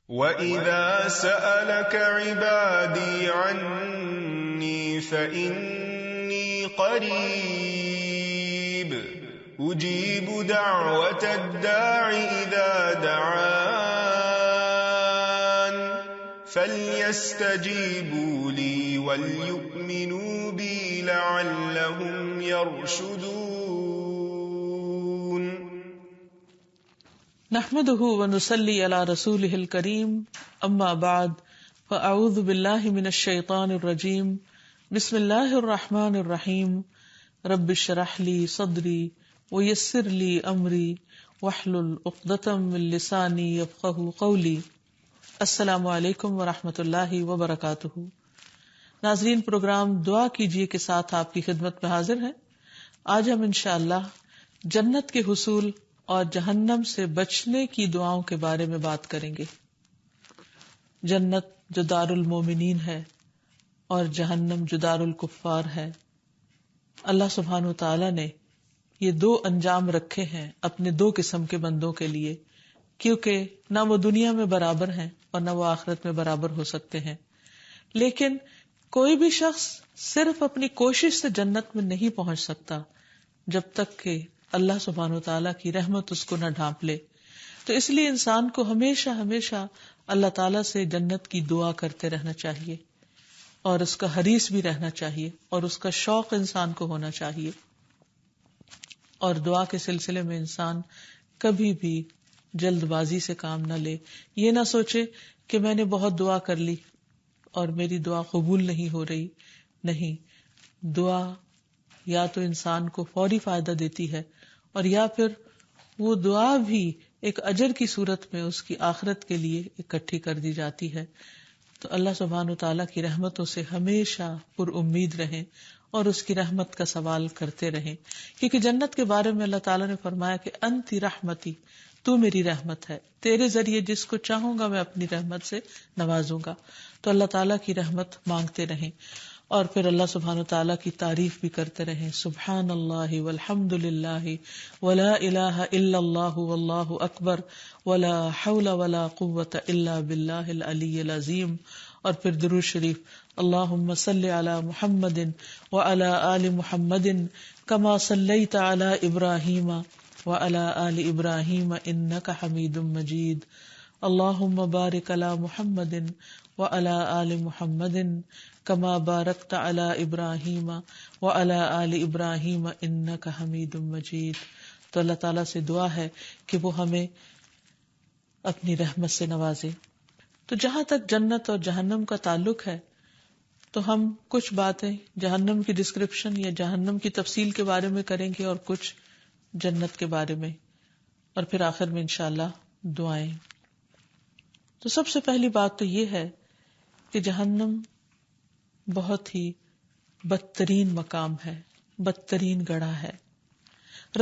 وَإِذَا سَأَلَكَ عِبَادِي عَنِّي فَإِنِّي قَرِيبٌ أُجِيبُ دَعْوَةَ الدَّاعِ إِذَا دَعَانِ فَلْيَسْتَجِيبُوا لِي وَلْيُؤْمِنُوا بِي لَعَلَّهُمْ يَرْشُدُونَ. نحمده ونصلي على رسوله الكريم اما بعد فاعوذ باللہ من الشیطان الرجیم بسم اللہ الرحمن الرحیم رب اشرح لي صدری ویسر لي امری واحلل عقدۃ من لسانی یفقہوا قولی. السلام علیکم ورحمۃ اللہ وبرکاتہ. ناظرین، پروگرام دعا کیجیے کے ساتھ آپ کی خدمت میں حاضر ہیں. آج ہم انشاءاللہ جنت کے حصول اور جہنم سے بچنے کی دعاؤں کے بارے میں بات کریں گے. جنت جو دار المومنین ہے اور جہنم جو دار الکفار ہے. اللہ سبحانہ وتعالی نے یہ دو انجام رکھے ہیں اپنے دو قسم کے بندوں کے لیے، کیونکہ نہ وہ دنیا میں برابر ہیں اور نہ وہ آخرت میں برابر ہو سکتے ہیں. لیکن کوئی بھی شخص صرف اپنی کوشش سے جنت میں نہیں پہنچ سکتا جب تک کہ اللہ سبحانہ وتعالیٰ کی رحمت اس کو نہ ڈھانپ لے. تو اس لیے انسان کو ہمیشہ ہمیشہ اللہ تعالیٰ سے جنت کی دعا کرتے رہنا چاہیے اور اس کا حریص بھی رہنا چاہیے اور اس کا شوق انسان کو ہونا چاہیے. اور دعا کے سلسلے میں انسان کبھی بھی جلد بازی سے کام نہ لے. یہ نہ سوچے کہ میں نے بہت دعا کر لی اور میری دعا قبول نہیں ہو رہی. نہیں، دعا یا تو انسان کو فوری فائدہ دیتی ہے اور یا پھر وہ دعا بھی ایک اجر کی صورت میں اس کی آخرت کے لیے اکٹھی کر دی جاتی ہے. تو اللہ سبحانہ وتعالیٰ کی رحمتوں سے ہمیشہ پر امید رہیں اور اس کی رحمت کا سوال کرتے رہیں، کیونکہ جنت کے بارے میں اللہ تعالیٰ نے فرمایا کہ انتی رحمتی، تو میری رحمت ہے، تیرے ذریعے جس کو چاہوں گا میں اپنی رحمت سے نوازوں گا. تو اللہ تعالیٰ کی رحمت مانگتے رہیں اور پھر اللہ سبحانہ وتعالیٰ کی تعریف بھی کرتے رہیں. سبحان اللہ والحمد للہ ولا الہ الا اللہ واللہ اکبر ولا حول ولا قوة الا باللہ العلی العظیم. اور پھر درود شریف، اللہم صل علی محمد وعلی آل محمد کما صلیت علی ابراہیم وعلی آل ابراہیم انک حمید مجید. اللہم بارک علی محمد وعلی آل محمد کما بارکت علی ابراہیم وعلی آل ابراہیم انک حمید مجید. تو اللہ تعالیٰ سے دعا ہے کہ وہ ہمیں اپنی رحمت سے نوازے. تو جہاں تک جنت اور جہنم کا تعلق ہے تو ہم کچھ باتیں جہنم کی ڈسکرپشن یا جہنم کی تفصیل کے بارے میں کریں گے اور کچھ جنت کے بارے میں، اور پھر آخر میں انشاءاللہ دعائیں. تو سب سے پہلی بات تو یہ ہے کہ جہنم بہت ہی بدترین مقام ہے، بدترین گڑھا ہے.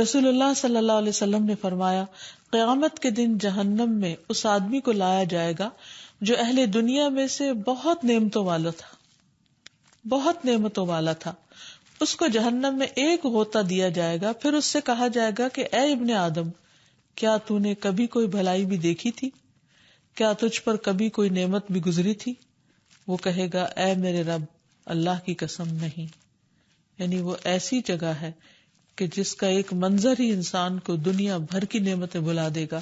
رسول اللہ صلی اللہ علیہ وسلم نے فرمایا، قیامت کے دن جہنم میں اس آدمی کو لایا جائے گا جو اہل دنیا میں سے بہت نعمتوں والا تھا. اس کو جہنم میں ایک غوطہ دیا جائے گا، پھر اس سے کہا جائے گا کہ اے ابن آدم، کیا تو نے کبھی کوئی بھلائی بھی دیکھی تھی؟ کیا تجھ پر کبھی کوئی نعمت بھی گزری تھی؟ وہ کہے گا، اے میرے رب، اللہ کی قسم نہیں. یعنی وہ ایسی جگہ ہے کہ جس کا ایک منظر ہی انسان کو دنیا بھر کی نعمتیں بھلا دے گا.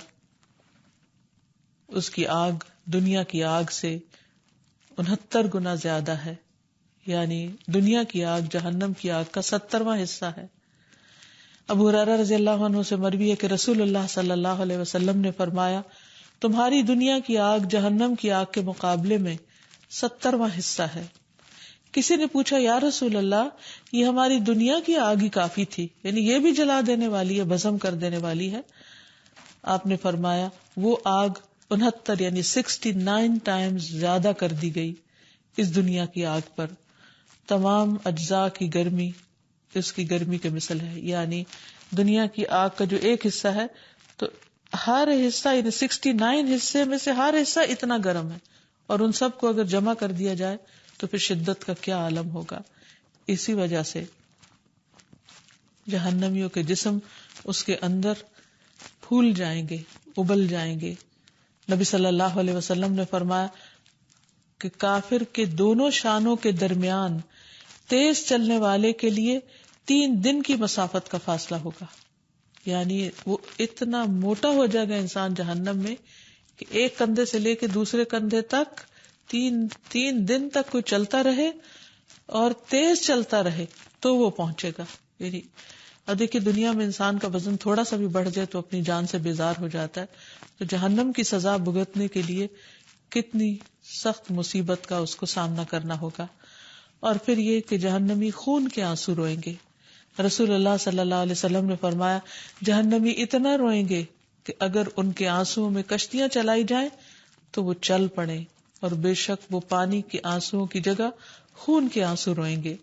اس کی آگ دنیا کی آگ سے 69 گنا زیادہ ہے، یعنی دنیا کی آگ جہنم کی آگ کا 70واں حصہ ہے. ابو ہریرہ رضی اللہ عنہ سے مروی ہے کہ رسول اللہ صلی اللہ علیہ وسلم نے فرمایا، تمہاری دنیا کی آگ جہنم کی آگ کے مقابلے میں 70واں حصہ ہے. کسی نے پوچھا، یا رسول اللہ، یہ ہماری دنیا کی آگ ہی کافی تھی، یعنی یہ بھی جلا دینے والی ہے، بھسم کر دینے والی ہے؟ آپ نے فرمایا، وہ آگ 69 یعنی 69 ٹائمز زیادہ کر دی گئی اس دنیا کی آگ پر. تمام اجزاء کی گرمی اس کی گرمی کے مثل ہے. یعنی دنیا کی آگ کا جو ایک حصہ ہے تو ہر حصہ یعنی 69 حصے میں سے ہر حصہ اتنا گرم ہے، اور ان سب کو اگر جمع کر دیا جائے تو پھر شدت کا کیا عالم ہوگا. اسی وجہ سے جہنمیوں کے جسم اس کے اندر پھول جائیں گے، ابل جائیں گے، نبی صلی اللہ علیہ وسلم نے فرمایا کہ کافر کے دونوں شانوں کے درمیان تیز چلنے والے کے لیے 3 دن کی مسافت کا فاصلہ ہوگا. یعنی وہ اتنا موٹا ہو جائے گا انسان جہنم میں کہ ایک کندھے سے لے کے دوسرے کندھے تک 3 دن تک کوئی چلتا رہے اور تیز چلتا رہے تو وہ پہنچے گا. یعنی اب دیکھیے دنیا میں انسان کا وزن تھوڑا سا بھی بڑھ جائے تو اپنی جان سے بیزار ہو جاتا ہے. تو جہنم کی سزا بھگتنے کے لیے کتنی سخت مصیبت کا اس کو سامنا کرنا ہوگا. اور پھر یہ کہ جہنمی خون کے آنسو روئیں گے. رسول اللہ صلی اللہ علیہ وسلم نے فرمایا جہنمی اتنا روئیں گے کہ اگر ان کے آنسوؤں میں کشتیاں چلائی جائیں تو وہ چل پڑیں، اور بے شک وہ پانی کے آنسوؤں کی جگہ خون کے آنسو روئیں گے.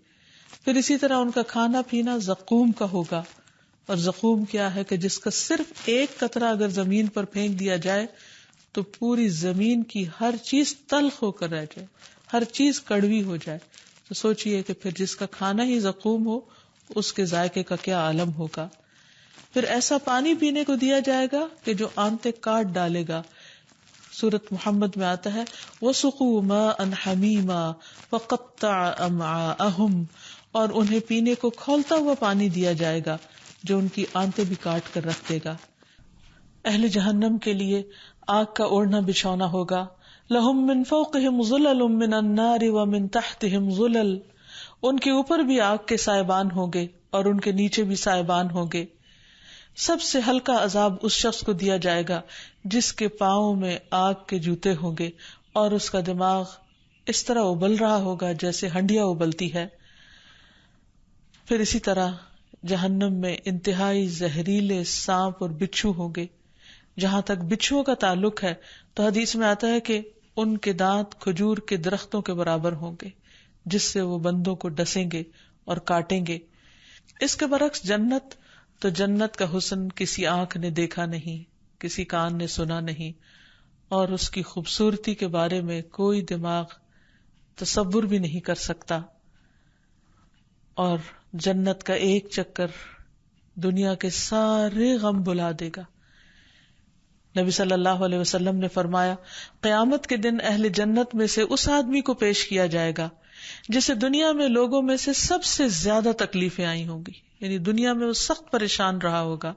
پھر اسی طرح ان کا کھانا پینا زقوم کا ہوگا. اور زقوم کیا ہے کہ جس کا صرف ایک قطرہ اگر زمین پر پھینک دیا جائے تو پوری زمین کی ہر چیز تلخ ہو کر رہ جائے، ہر چیز کڑوی ہو جائے. تو سوچئے کہ پھر جس کا کھانا ہی زقوم ہو اس کے ذائقے کا کیا عالم ہوگا. پھر ایسا پانی پینے کو دیا جائے گا کہ جو آنتیں کاٹ ڈالے گا. سورۃ محمد میں آتا ہے وَسُقُوا مَاءً حَمِيمًا فَقَطَّعَ أَمْعَاءَهُمْ، اور انہیں پینے کو کھولتا ہوا پانی دیا جائے گا جو ان کی آنتیں بھی کاٹ کر رکھ دے گا. اہل جہنم کے لیے آگ کا اوڑھنا بچھونا ہوگا. لَهُم مِّن فَوْقِهِمْ ظُلَلٌ مِّنَ النَّارِ وَمِن تَحْتِهِمْ ظُلَلٌ، ان کے اوپر بھی آگ کے سائبان ہوں گے اور ان کے نیچے بھی سائبان ہوں گے. سب سے ہلکا عذاب اس شخص کو دیا جائے گا جس کے پاؤں میں آگ کے جوتے ہوں گے اور اس کا دماغ اس طرح ابل رہا ہوگا جیسے ہنڈیا ابلتی ہے. پھر اسی طرح جہنم میں انتہائی زہریلے سانپ اور بچھو ہوں گے. جہاں تک بچھوؤں کا تعلق ہے تو حدیث میں آتا ہے کہ ان کے دانت کھجور کے درختوں کے برابر ہوں گے جس سے وہ بندوں کو ڈسیں گے اور کاٹیں گے. اس کے برعکس جنت، تو جنت کا حسن کسی آنکھ نے دیکھا نہیں، کسی کان نے سنا نہیں، اور اس کی خوبصورتی کے بارے میں کوئی دماغ تصور بھی نہیں کر سکتا. اور جنت کا ایک چکر دنیا کے سارے غم بھلا دے گا. نبی صلی اللہ علیہ وسلم نے فرمایا قیامت کے دن اہل جنت میں سے اس آدمی کو پیش کیا جائے گا جسے دنیا میں لوگوں میں سے سب سے زیادہ تکلیفیں آئی ہوں گی، یعنی دنیا میں وہ سخت پریشان رہا ہوگا.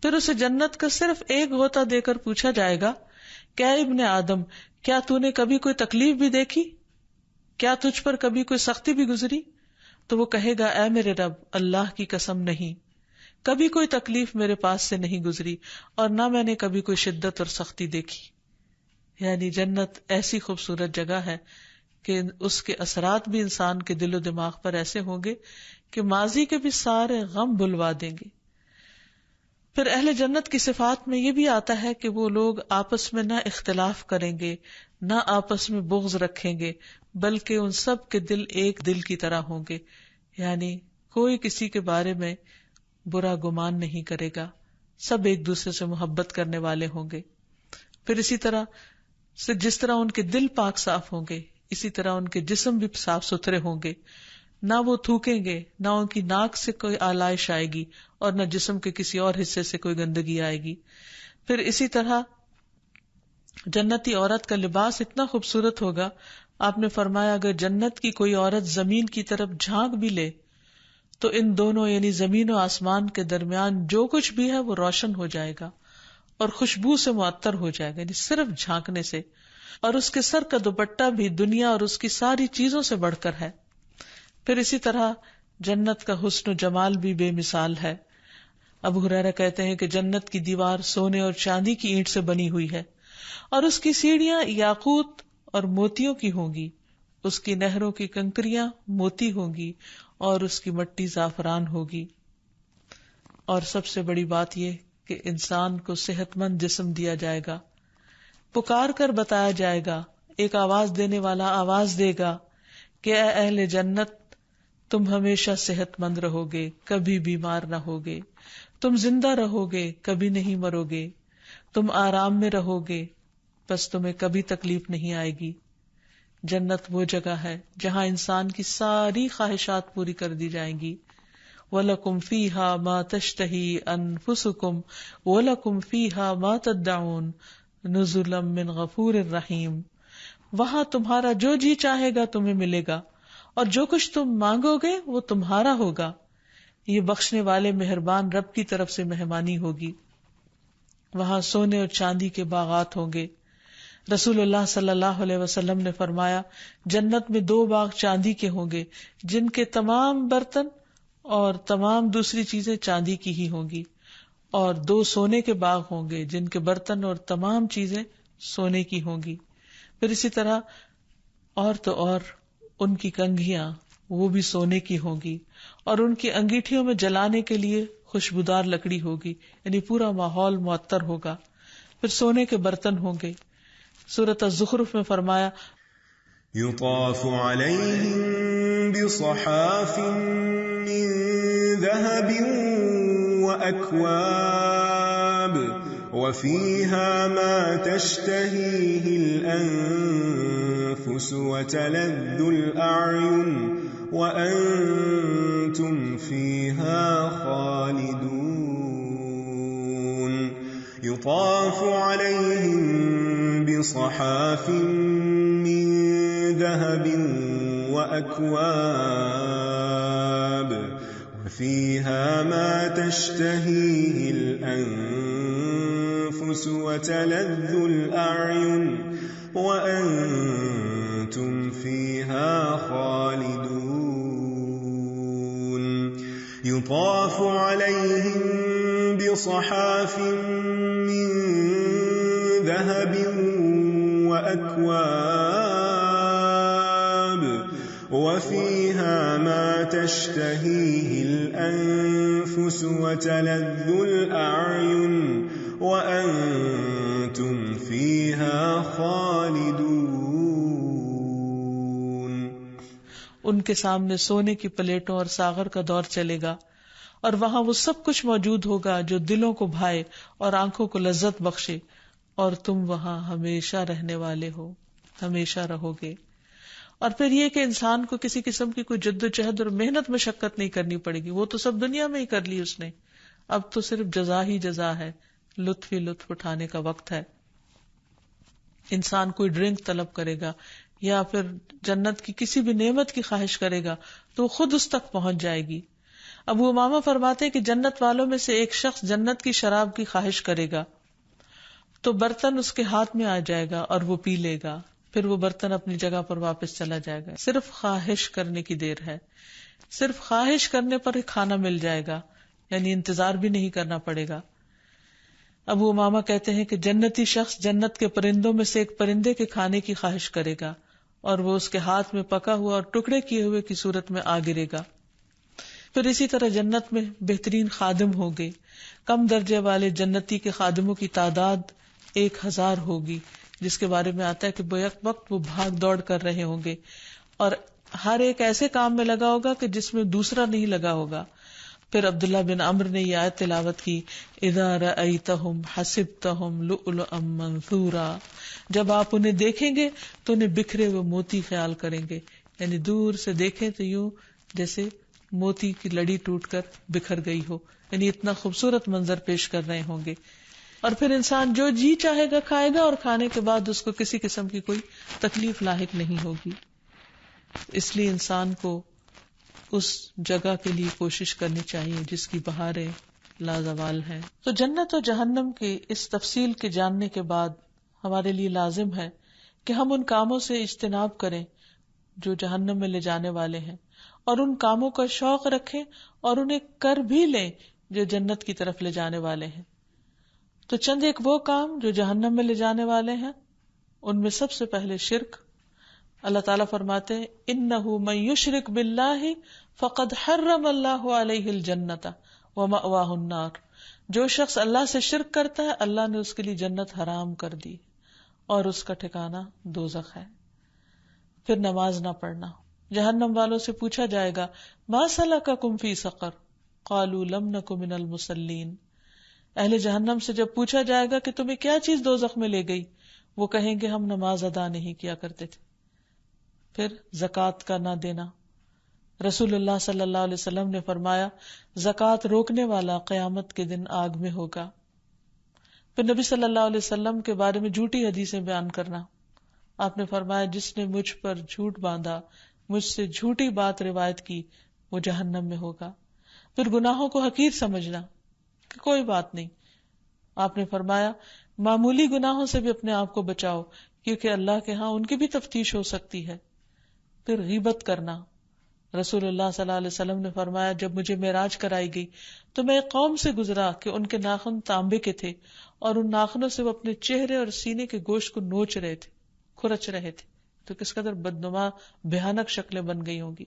پھر اسے جنت کا صرف ایک غوطہ دے کر پوچھا جائے گا کہ اے ابن آدم، کیا تو نے کبھی کوئی تکلیف بھی دیکھی؟ کیا تجھ پر کبھی کوئی سختی بھی گزری؟ تو وہ کہے گا اے میرے رب، اللہ کی قسم نہیں، کبھی کوئی تکلیف میرے پاس سے نہیں گزری اور نہ میں نے کبھی کوئی شدت اور سختی دیکھی. یعنی جنت ایسی خوبصورت جگہ ہے کہ اس کے اثرات بھی انسان کے دل و دماغ پر ایسے ہوں گے کہ ماضی کے بھی سارے غم بھلوا دیں گے. پھر اہل جنت کی صفات میں یہ بھی آتا ہے کہ وہ لوگ آپس میں نہ اختلاف کریں گے، نہ آپس میں بغض رکھیں گے، بلکہ ان سب کے دل ایک دل کی طرح ہوں گے. یعنی کوئی کسی کے بارے میں برا گمان نہیں کرے گا، سب ایک دوسرے سے محبت کرنے والے ہوں گے. پھر اسی طرح سے جس طرح ان کے دل پاک صاف ہوں گے اسی طرح ان کے جسم بھی صاف ستھرے ہوں گے. نہ وہ تھوکیں گے، نہ ان کی ناک سے کوئی آلائش آئے گی اور نہ جسم کے کسی اور حصے سے کوئی گندگی آئے گی. پھر اسی طرح جنتی عورت کا لباس اتنا خوبصورت ہوگا، آپ نے فرمایا اگر جنت کی کوئی عورت زمین کی طرف جھانک بھی لے تو ان دونوں یعنی زمین و آسمان کے درمیان جو کچھ بھی ہے وہ روشن ہو جائے گا اور خوشبو سے معطر ہو جائے گا، یعنی صرف جھانکنے سے. اور اس کے سر کا دوپٹہ بھی دنیا اور اس کی ساری چیزوں سے بڑھ کر ہے. پھر اسی طرح جنت کا حسن و جمال بھی بے مثال ہے. ابو ہریرہ کہتے ہیں کہ جنت کی دیوار سونے اور چاندی کی اینٹ سے بنی ہوئی ہے اور اس کی سیڑھیاں یاقوت اور موتیوں کی ہوں گی، اس کی نہروں کی کنکریاں موتی ہوں گی اور اس کی مٹی زعفران ہوگی. اور سب سے بڑی بات یہ کہ انسان کو صحت مند جسم دیا جائے گا. پکار کر بتایا جائے گا، ایک آواز دینے والا آواز دے گا کہ اے اہل جنت، تم ہمیشہ صحت مند رہو گے، کبھی بیمار نہ ہوگے، تم زندہ رہو گے، کبھی نہیں مرو گے، تم آرام میں رہو گے، بس تمہیں کبھی تکلیف نہیں آئے گی. جنت وہ جگہ ہے جہاں انسان کی ساری خواہشات پوری کر دی جائیں گی. وَلَكُمْ فِيهَا مَا تَشْتَهِي أَنفُسُكُمْ وَلَكُمْ فِيهَا مَا تَدَّعُونَ نزلا من غفور الرحیم. وہاں تمہارا جو جی چاہے گا تمہیں ملے گا، اور جو کچھ تم مانگو گے وہ تمہارا ہوگا. یہ بخشنے والے مہربان رب کی طرف سے مہمانی ہوگی. وہاں سونے اور چاندی کے باغات ہوں گے. رسول اللہ صلی اللہ علیہ وسلم نے فرمایا، جنت میں 2 باغ چاندی کے ہوں گے جن کے تمام برتن اور تمام دوسری چیزیں چاندی کی ہی ہوں گی، اور 2 سونے کے باغ ہوں گے جن کے برتن اور تمام چیزیں سونے کی ہوں گی. پھر اسی طرح اور تو اور ان کی کنگھیاں وہ بھی سونے کی ہوں گی، اور ان کی انگیٹھیوں میں جلانے کے لیے خوشبودار لکڑی ہوگی، یعنی پورا ماحول معطر ہوگا. پھر سونے کے برتن ہوں گے. سورۃ الزخرف میں فرمایا، يطاف عليهم بصحاف من ذهب وأكواب وفيها ما تشتهيه الأنفس وتلذ الأعين وأنتم فيها خالدون. يطاف عليهم بصحاف من ذهب وأكواب وفيها ما تشتهيه الأنفس وتلذ الأعين وأنتم فيها خالدون. يطاف عليهم بصحاف من ذهب وأكواب وفيها ما تشتهيه الأنفس وتلذ الأعين وأنتم فيها خالدون. ان کے سامنے سونے کی پلیٹوں اور ساغر کا دور چلے گا، اور وہاں وہ سب کچھ موجود ہوگا جو دلوں کو بھائے اور آنکھوں کو لذت بخشے، اور تم وہاں ہمیشہ رہنے والے ہو، ہمیشہ رہو گے. اور پھر یہ کہ انسان کو کسی قسم کی کوئی جد و جہد اور محنت مشقت نہیں کرنی پڑے گی، وہ تو سب دنیا میں ہی کر لی اس نے. اب تو صرف جزا ہی جزا ہے، لطف ہی لطف اٹھانے کا وقت ہے. انسان کوئی ڈرنک طلب کرے گا یا پھر جنت کی کسی بھی نعمت کی خواہش کرے گا تو خود اس تک پہنچ جائے گی. ابو امامہ فرماتے ہیں کہ جنت والوں میں سے ایک شخص جنت کی شراب کی خواہش کرے گا تو برتن اس کے ہاتھ میں آ جائے گا اور وہ پی لے گا، پھر وہ برتن اپنی جگہ پر واپس چلا جائے گا. صرف خواہش کرنے کی دیر ہے، صرف خواہش کرنے پر ہی کھانا مل جائے گا، یعنی انتظار بھی نہیں کرنا پڑے گا. ابو امامہ کہتے ہیں کہ جنتی شخص جنت کے پرندوں میں سے ایک پرندے کے کھانے کی خواہش کرے گا اور وہ اس کے ہاتھ میں پکا ہوا اور ٹکڑے کیے ہوئے کی صورت میں آ گرے گا. پھر اسی طرح جنت میں بہترین خادم ہوں گے. کم درجے والے جنتی کے خادموں کی تعداد 1000 ہوگی، جس کے بارے میں آتا ہے کہ بیک وقت وہ بھاگ دوڑ کر رہے ہوں گے، اور ہر ایک ایسے کام میں لگا ہوگا کہ جس میں دوسرا نہیں لگا ہوگا. پھر عبداللہ بن عمرو نے یہ آیت تلاوت کی، اذا رأیتہم حسبتہم لؤلؤا منثورا، جب آپ انہیں دیکھیں گے تو انہیں بکھرے ہوئے موتی خیال کریں گے، یعنی دور سے دیکھیں تو یوں جیسے موتی کی لڑی ٹوٹ کر بکھر گئی ہو، یعنی اتنا خوبصورت منظر پیش کر رہے ہوں گے. اور پھر انسان جو جی چاہے گا کھائے گا، اور کھانے کے بعد اس کو کسی قسم کی کوئی تکلیف لاحق نہیں ہوگی. اس لیے انسان کو اس جگہ کے لیے کوشش کرنی چاہیے جس کی بہاریں لازوال ہیں. تو جنت و جہنم کے اس تفصیل کے جاننے کے بعد ہمارے لیے لازم ہے کہ ہم ان کاموں سے اجتناب کریں جو جہنم میں لے جانے والے ہیں، اور ان کاموں کا شوق رکھیں اور انہیں کر بھی لیں جو جنت کی طرف لے جانے والے ہیں. تو چند ایک وہ کام جو جہنم میں لے جانے والے ہیں، ان میں سب سے پہلے شرک. اللہ تعالیٰ فرماتے ہیں انہ من یشرک باللہ فقد حرم اللہ علیہ الجنۃ ومأواہ النار، جو شخص اللہ سے شرک کرتا ہے اللہ نے اس کے لیے جنت حرام کر دی اور اس کا ٹھکانہ دوزخ ہے. پھر نماز نہ پڑھنا. جہنم والوں سے پوچھا جائے گا ما سلککم فی سقر قالوا لم نک من المصلین. اہل جہنم سے جب پوچھا جائے گا کہ تمہیں کیا چیز دوزخ میں لے گئی، وہ کہیں گے ہم نماز ادا نہیں کیا کرتے تھے. پھر زکوٰۃ کا نہ دینا. رسول اللہ صلی اللہ علیہ وسلم نے فرمایا زکوٰۃ روکنے والا قیامت کے دن آگ میں ہوگا. پھر نبی صلی اللہ علیہ وسلم کے بارے میں جھوٹی حدیثیں بیان کرنا. آپ نے فرمایا جس نے مجھ پر جھوٹ باندھا، مجھ سے جھوٹی بات روایت کی، وہ جہنم میں ہوگا. پھر گناہوں کو حقیر سمجھنا کہ کوئی بات نہیں. آپ نے فرمایا معمولی گناہوں سے بھی اپنے آپ کو بچاؤ، کیونکہ اللہ کے ہاں ان کی بھی تفتیش ہو سکتی ہے. پھر غیبت کرنا. رسول اللہ صلی اللہ علیہ وسلم نے فرمایا جب مجھے معراج کرائی گئی تو میں ایک قوم سے گزرا کہ ان کے ناخن تانبے کے تھے اور ان ناخنوں سے وہ اپنے چہرے اور سینے کے گوشت کو نوچ رہے تھے، کھرچ رہے تھے. تو کس قدر بدنما بھیانک شکلیں بن گئی ہوں گی.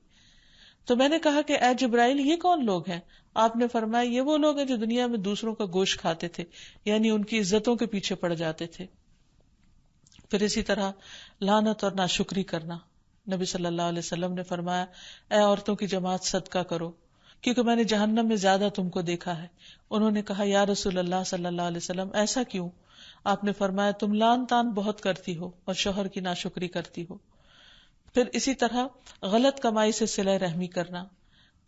تو میں نے کہا کہ اے جبرائیل یہ کون لوگ ہیں؟ آپ نے فرمایا یہ وہ لوگ ہیں جو دنیا میں دوسروں کا گوشت کھاتے تھے، یعنی ان کی عزتوں کے پیچھے پڑ جاتے تھے. پھر اسی طرح لعنت اور ناشکری کرنا. نبی صلی اللہ علیہ وسلم نے فرمایا اے عورتوں کی جماعت صدقہ کرو، کیونکہ میں نے جہنم میں زیادہ تم کو دیکھا ہے. انہوں نے کہا یا رسول اللہ صلی اللہ علیہ وسلم ایسا کیوں؟ آپ نے فرمایا تم لعن طعن بہت کرتی ہو اور شوہر کی ناشکری کرتی ہو. پھر اسی طرح غلط کمائی سے صلہ رحمی کرنا.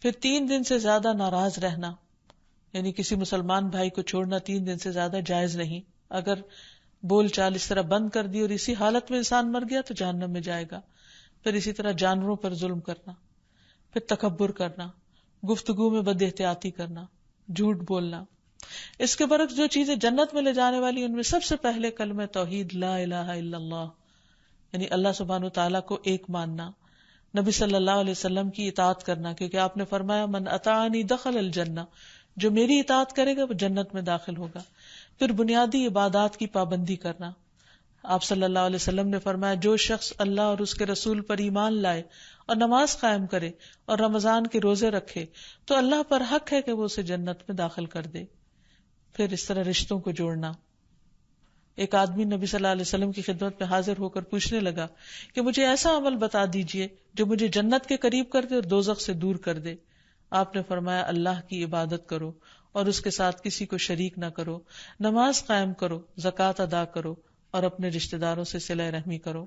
پھر 3 دن سے زیادہ ناراض رہنا، یعنی کسی مسلمان بھائی کو چھوڑنا 3 دن سے زیادہ جائز نہیں. اگر بول چال اس طرح بند کر دی اور اسی حالت میں انسان مر گیا تو جہنم میں جائے گا. پھر اسی طرح جانوروں پر ظلم کرنا. پھر تکبر کرنا، گفتگو میں بد احتیاطی کرنا، جھوٹ بولنا. اس کے برعکس جو چیزیں جنت میں لے جانے والی ان میں سب سے پہلے کلمہ توحید لا الہ الا اللہ، یعنی اللہ سبحانہ وتعالیٰ کو ایک ماننا، نبی صلی اللہ علیہ وسلم کی اطاعت کرنا، کیونکہ آپ نے فرمایا من اطاعنی دخل الجنہ، جو میری اطاعت کرے گا وہ جنت میں داخل ہوگا. پھر بنیادی عبادات کی پابندی کرنا. آپ صلی اللہ علیہ وسلم نے فرمایا جو شخص اللہ اور اس کے رسول پر ایمان لائے اور نماز قائم کرے اور رمضان کے روزے رکھے تو اللہ پر حق ہے کہ وہ اسے جنت میں داخل کر دے. پھر اس طرح رشتوں کو جوڑنا. ایک آدمی نبی صلی اللہ علیہ وسلم کی خدمت میں حاضر ہو کر پوچھنے لگا کہ مجھے ایسا عمل بتا دیجئے جو مجھے جنت کے قریب کر دے اور دوزخ سے دور کر دے. آپ نے فرمایا اللہ کی عبادت کرو اور اس کے ساتھ کسی کو شریک نہ کرو، نماز قائم کرو، زکوٰۃ ادا کرو اور اپنے رشتہ داروں سے صلہ رحمی کرو.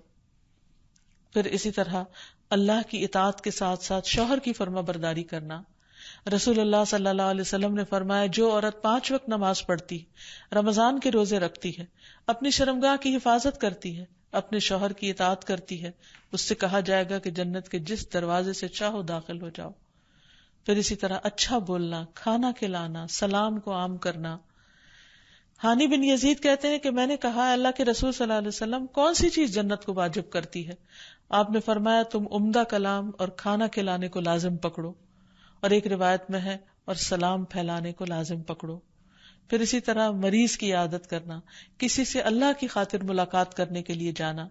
پھر اسی طرح اللہ کی اطاعت کے ساتھ ساتھ شوہر کی فرما برداری کرنا. رسول اللہ صلی اللہ علیہ وسلم نے فرمایا جو عورت 5 وقت نماز پڑھتی، رمضان کے روزے رکھتی ہے، اپنی شرمگاہ کی حفاظت کرتی ہے، اپنے شوہر کی اطاعت کرتی ہے، اس سے کہا جائے گا کہ جنت کے جس دروازے سے چاہو داخل ہو جاؤ. پھر اسی طرح اچھا بولنا، کھانا کھلانا، سلام کو عام کرنا. ہانی بن یزید کہتے ہیں کہ میں نے کہا اللہ کے رسول صلی اللہ علیہ وسلم کون سی چیز جنت کو واجب کرتی ہے؟ آپ نے فرمایا تم عمدہ کلام اور کھانا کھلانے کو لازم پکڑو، اور ایک روایت میں ہے اور سلام پھیلانے کو لازم پکڑو. پھر اسی طرح مریض کی عیادت کرنا، کسی سے اللہ کی خاطر ملاقات کرنے کے لیے جانا.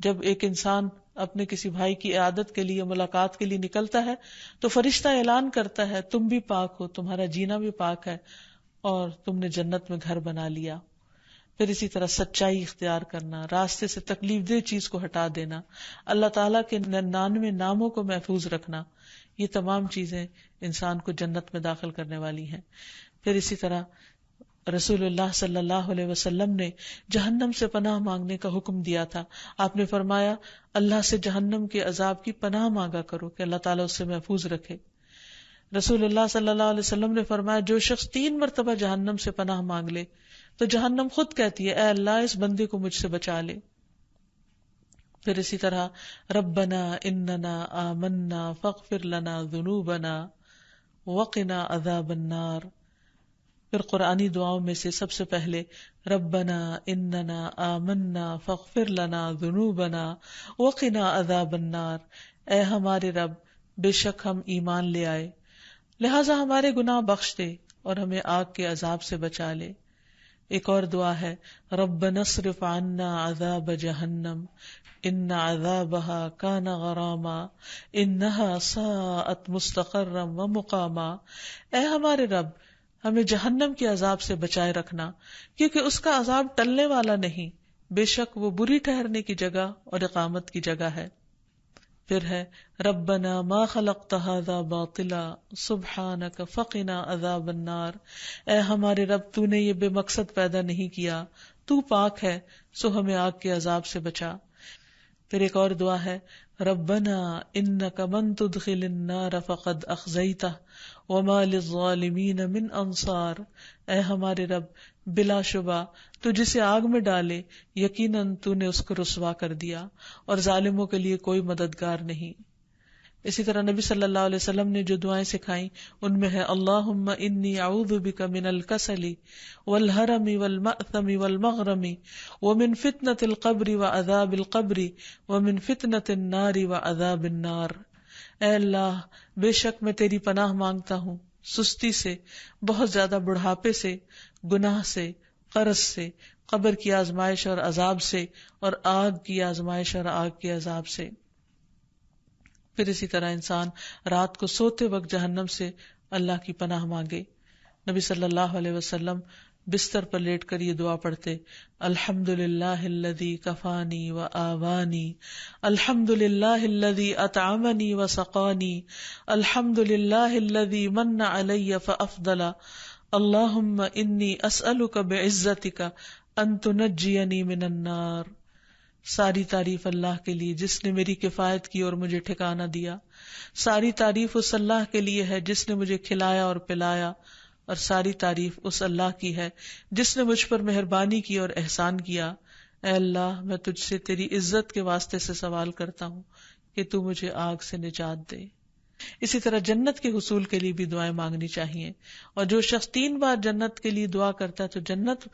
جب ایک انسان اپنے کسی بھائی کی عیادت کے لیے ملاقات کے لیے نکلتا ہے تو فرشتہ اعلان کرتا ہے تم بھی پاک ہو، تمہارا جینا بھی پاک ہے اور تم نے جنت میں گھر بنا لیا. پھر اسی طرح سچائی اختیار کرنا، راستے سے تکلیف دہ چیز کو ہٹا دینا، اللہ تعالیٰ کے 99 ناموں کو محفوظ رکھنا. یہ تمام چیزیں انسان کو جنت میں داخل کرنے والی ہیں. پھر اسی طرح رسول اللہ صلی اللہ علیہ وسلم نے جہنم سے پناہ مانگنے کا حکم دیا تھا. آپ نے فرمایا اللہ سے جہنم کے عذاب کی پناہ مانگا کرو کہ اللہ تعالیٰ اس سے محفوظ رکھے. رسول اللہ صلی اللہ علیہ وسلم نے فرمایا جو شخص 3 مرتبہ جہنم سے پناہ مانگ لے تو جہنم خود کہتی ہے اے اللہ اس بندے کو مجھ سے بچا لے. پھر اسی طرح ربنا اننا آمنا فاغفر لنا ذنوبنا وقنا عذاب النار. پھر قرآنی دعاؤں میں سے سب سے پہلے ربنا اننا آمنا فاغفر لنا ذنوبنا وقنا عذاب النار، اے ہمارے رب بے شک ہم ایمان لے آئے لہٰذا ہمارے گناہ بخش دے اور ہمیں آگ کے عذاب سے بچا لے. ایک اور دعا ہے ربنا اصرف عنا عذاب جہنم ان عذابها کان غراما انها ساءت مستقرا ومقاما. اے ہمارے رب ہمیں جہنم کے عذاب سے بچائے رکھنا کیونکہ اس کا عذاب ٹلنے والا نہیں، بے شک وہ بری ٹھہرنے کی جگہ اور اقامت کی جگہ ہے. پھر ہے ربنا ما خلقت هذا باطلا سبحانک فقنا عذاب النار، اے ہمارے رب تو نے یہ بے مقصد پیدا نہیں کیا، تو پاک ہے سو ہمیں آگ کے عذاب سے بچا. پھر ایک اور دعا ہے، ربنا انک من تدخل النار فقد اخزیتہ وما للظالمین من انصار، اے ہمارے رب بلا شبہ تو جسے آگ میں ڈالے یقیناً تو نے اس کو رسوا کر دیا اور ظالموں کے لیے کوئی مددگار نہیں۔ اسی طرح نبی صلی اللہ علیہ وسلم نے جو دعائیں سکھائیں ان میں ہے اللہم انی اعوذ بک من الکسل والہرم والمأثم والمغرم ومن فتنة القبر وعذاب القبر ومن فتنة النار وعذاب النار، اے اللہ بے شک میں تیری پناہ مانگتا ہوں سستی سے، بہت زیادہ بڑھاپے سے، گناہ سے، قرض سے، قبر کی آزمائش اور عذاب سے، اور آگ کی آزمائش اور آگ کے عذاب سے۔ پھر اسی طرح انسان رات کو سوتے وقت جہنم سے اللہ کی پناہ مانگے۔ نبی صلی اللہ علیہ وسلم بستر پر لیٹ کر یہ دعا پڑھتے، الحمد للہ الذی کفانی و آوانی، الحمد للہ الذی اطعمنی و سقانی، الحمد للہ الذی من علی فافضل، اللہم انی اسألک بعزتک ان تنجینی من النار۔ ساری تعریف اللہ کے لیے جس نے میری کفایت کی اور مجھے ٹھکانہ دیا، ساری تعریف اس اللہ کے لیے ہے جس نے مجھے کھلایا اور پلایا، اور ساری تعریف اس اللہ کی ہے جس نے مجھ پر مہربانی کی اور احسان کیا۔ اے اللہ میں تجھ سے تیری عزت کے واسطے سے سوال کرتا ہوں کہ تو مجھے آگ سے نجات دے۔ اسی طرح جنت کے حصول کے لیے بھی دعائیں مانگنی چاہیے، اور جو شخص 3 بار جنت کے لیے دعا کرتا ہے تو جنت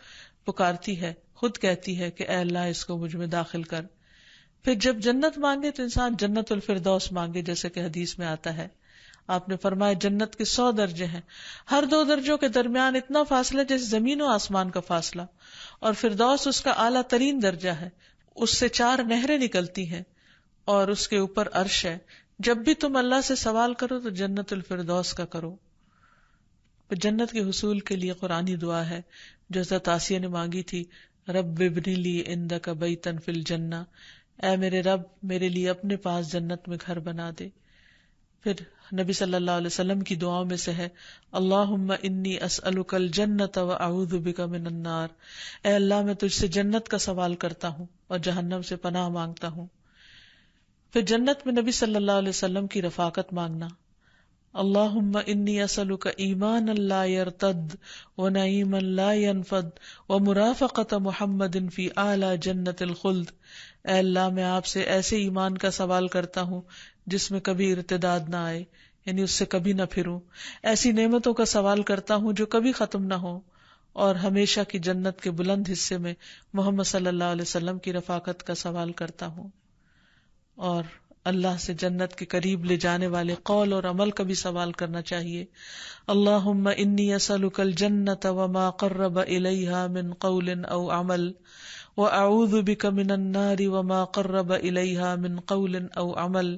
پکارتی ہے، خود کہتی ہے کہ اے اللہ اس کو مجھ میں داخل کر۔ پھر جب جنت مانگے تو انسان جنت الفردوس مانگے، جیسے کہ حدیث میں آتا ہے، آپ نے فرمایا جنت کے 100 درجے ہیں، ہر 2 درجوں کے درمیان اتنا فاصلہ جیسے زمین و آسمان کا فاصلہ، اور فردوس اس کا اعلیٰ ترین درجہ ہے، اس سے 4 نہریں نکلتی ہیں اور اس کے اوپر عرش ہے۔ جب بھی تم اللہ سے سوال کرو تو جنت الفردوس کا کرو۔ جنت کے حصول کے لیے قرآنی دعا ہے جو حضرت آسیہ نے مانگی تھی، رب ابن لی عندک بیتا فی الجنہ، اے میرے رب میرے لیے اپنے پاس جنت میں گھر بنا دے۔ پھر نبی صلی اللہ علیہ وسلم کی دعاؤں میں سے ہے اللہم انی اسألک الجنۃ واعوذ بک من النار، اے اللہ میں تجھ سے جنت کا سوال کرتا ہوں اور جہنم سے پناہ مانگتا ہوں۔ پھر جنت میں نبی صلی اللہ علیہ وسلم کی رفاقت مانگنا، اللہم انی اسألک ایمانا لا یرتد ونعیما لا ینفد ومرافقۃ محمد فی اعلی جنت الخلد، اے اللہ میں آپ سے ایسے ایمان کا سوال کرتا ہوں جس میں کبھی ارتداد نہ آئے، یعنی اس سے کبھی نہ پھروں، ایسی نعمتوں کا سوال کرتا ہوں جو کبھی ختم نہ ہو، اور ہمیشہ کی جنت کے بلند حصے میں محمد صلی اللہ علیہ وسلم کی رفاقت کا سوال کرتا ہوں، اور اللہ سے جنت کے قریب لے جانے والے قول اور عمل کا بھی سوال کرنا چاہیے۔ اللہم انی اسألک الجنۃ وما قرب الیہا من قول او عمل واعوذ بک من النار وما قرب الیہا من قول او عمل،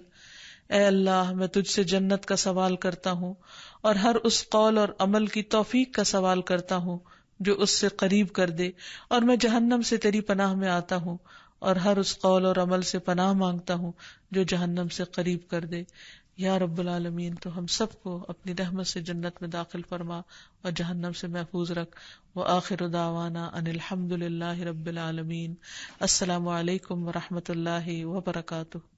اے اللہ میں تجھ سے جنت کا سوال کرتا ہوں اور ہر اس قول اور عمل کی توفیق کا سوال کرتا ہوں جو اس سے قریب کر دے، اور میں جہنم سے تیری پناہ میں آتا ہوں اور ہر اس قول اور عمل سے پناہ مانگتا ہوں جو جہنم سے قریب کر دے۔ یا رب العالمین تو ہم سب کو اپنی رحمت سے جنت میں داخل فرما اور جہنم سے محفوظ رکھ۔ وآخر دعوانا ان الحمد للہ رب العالمین۔ السلام علیکم ورحمۃ اللہ وبرکاتہ۔